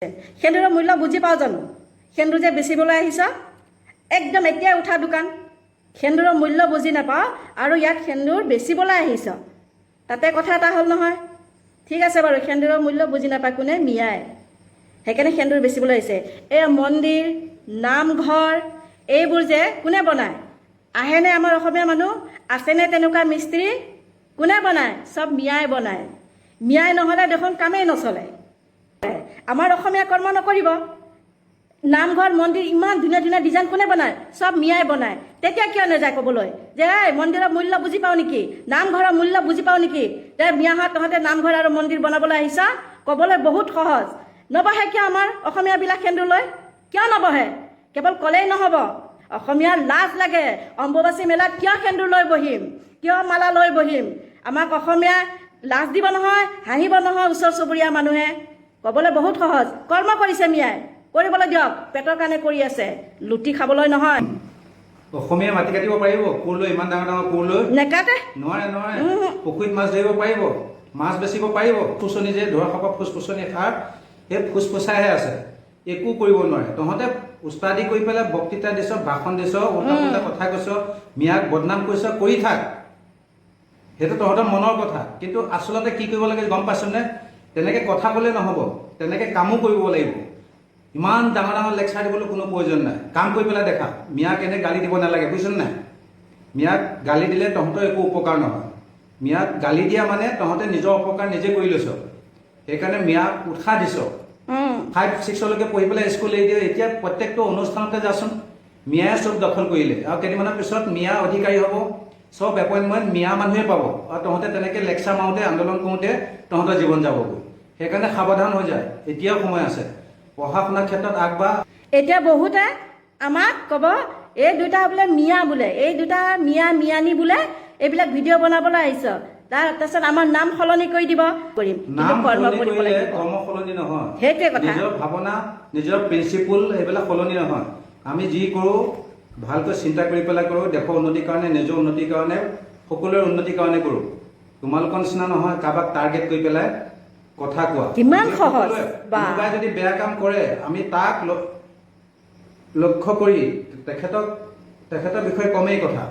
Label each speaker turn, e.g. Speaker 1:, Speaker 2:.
Speaker 1: সেন্দুৰৰ মূল্য বুজি পাওঁ জানো? সেন্দুৰ যে বেচিবলৈ আহিছ একদম এতিয়া উঠা দোকান। সেন্দুৰৰ মূল্য বুজি নাপাওঁ আৰু ইয়াত সেন্দুৰ বেচিবলৈ আহিছ, তাতে কথা এটা হ'ল নহয়। ঠিক আছে বাৰু, সেন্দুৰৰ মূল্য বুজি নাপায় কোনে? মিয়াই। সেইকাৰণে সেন্দুৰ বেচিবলৈ আহিছে। এই মন্দিৰ, নামঘৰ এইবোৰ যে কোনে বনায়? আহেনে আমাৰ অসমীয়া মানুহ? আছেনে তেনেকুৱা মিস্ত্ৰী? কোনে বনায়? চব মিয়াই বনায়। মিয়াই নহ'লে দেখোন কামেই নচলে। আমাৰ অসমীয়া কৰ্ম নকৰিব। নামঘৰ মন্দিৰ ইমান ধুনীয়া ধুনীয়া ডিজাইন কোনে বনায়? চব মিয়াই বনায়। তেতিয়া কিয় নাযায় ক'বলৈ যে এই মন্দিৰৰ মূল্য বুজি পাওঁ নেকি, নামঘৰৰ মূল্য বুজি পাওঁ নেকি? যে মিয়াহঁত তহঁতে নামঘৰ আৰু মন্দিৰ বনাবলৈ আহিছা? ক'বলৈ বহুত সহজ। নবহে কিয় আমাৰ অসমীয়াবিলাক সেন্দুৰলৈ? কিয় নবহে? কেৱল ক'লেই নহ'ব, অসমীয়াৰ লাজ লাগে। অম্বুবাচী মেলাত কিয় সেন্দুৰ লৈ বহিম, কিয় মালা লৈ বহিম? আমাক অসমীয়া লাজ দিব নহয়, হাঁহিব নহয় ওচৰ চুবুৰীয়া মানুহে। ক'বলৈ বহুত সহজ। কৰ্ম কৰিছে মিয়াই, কৰিবলৈ দিয়ক, পেটৰ কাৰণে কৰি আছে, লুটি খাবলৈ নহয়।
Speaker 2: অসমীয়া মাটি কাটিব পাৰিব? কোৰ লৈ, ইমান ডাঙৰ ডাঙৰ কোৰ লৈ?
Speaker 1: নেকাটে।
Speaker 2: নোৱাৰে নোৱাৰে। পুখুৰীত মাছ ধৰিব পাৰিব, মাছ বেচিব পাৰিব। ফুচনি যে ধৰা খপা ফুচফুচনি সাৰ, সেই ফুচফুচাইহে আছে, একো কৰিব নোৱাৰে। তহঁতে উস্তাদি কৰি পেলাই বক্তৃতা দিছ, ভাষণ দিছ, উল্টা পুল্টা কথা কৈছ, মিয়াক বদনাম কৰিছ, কৰি থাক, সেইটো তহঁতৰ মনৰ কথা। কিন্তু আচলতে কি কৰিব লাগে গম পাইছনে? তেনেকে কথা ক'লে নহ'ব, তেনেকে কামো কৰিব লাগিব। ইমান ডাঙৰ ডাঙৰ লেকচাৰ দিবলৈ কোনো প্ৰয়োজন নাই, কাম কৰি পেলাই দেখা। মিয়াক এনে গালি দিব নালাগে, বুজিছ নাই? মিয়াক গালি দিলে তহঁতৰ একো উপকাৰ নহয়। মিয়াক গালি দিয়া মানে তহঁতে নিজৰ অপকাৰ নিজে কৰি লৈছ। সেইকাৰণে মিয়াক উৎসাহ দিছ। 5-6লৈকে পঢ়ি পেলাই স্কুল এৰি দিয়ে, এতিয়া প্ৰত্যেকটো অনুষ্ঠানতে যাচোন মিয়াই চব দখল কৰিলে। আৰু কেইদিনমানৰ পিছত মিয়া অধিকাৰী হ'ব, চব এপইণ্টমেণ্ট মিয়া মানুহে পাব। আৰু তহঁতে তেনেকৈ লেকচাৰ মাৰোঁতে, আন্দোলন কৰোঁতে তহঁতৰ জীৱন যাবগৈ। সেইকাৰণে সাৱধান হৈ যায়, এতিয়াও সময় আছে। পঢ়া শুনাৰ ক্ষেত্ৰত আগবাঢ়।
Speaker 1: এতিয়া বহুতে আমাক ক'ব এই দুটা বোলে মিয়া, বোলে এই দুটা মিয়া মিয়ানী বোলে এইবিলাক ভিডিঅ' বনাবলৈ আহিছ, তাৰপিছত আমাৰ নাম সলনি কৰি দিব। কৰিম, কিন্তু কৰ্ম কৰিব লাগিব।
Speaker 2: কৰ্ম সলনি নহয়,
Speaker 1: সেইটোৱে কথা।
Speaker 2: নিজৰ ভাৱনা, নিজৰ প্ৰিন্সিপল এইবিলাক সলনি নহয়। আমি যি কৰোঁ ভালকৈ চিন্তা কৰি পেলাই কৰোঁ, দেশৰ উন্নতিৰ কাৰণে, নিজৰ উন্নতিৰ কাৰণে, সকলোৰে উন্নতিৰ কাৰণে কৰোঁ। তোমালোকৰ নিচিনা নহয় কাৰোবাক টাৰ্গেট কৰি পেলাই কথা কোৱা।
Speaker 1: কিমান সহজ।
Speaker 2: কোনোবাই যদি বেয়া কাম কৰে আমি তাক লক্ষ্য কৰি তেখেতৰ বিষয়ে কমেই কথা।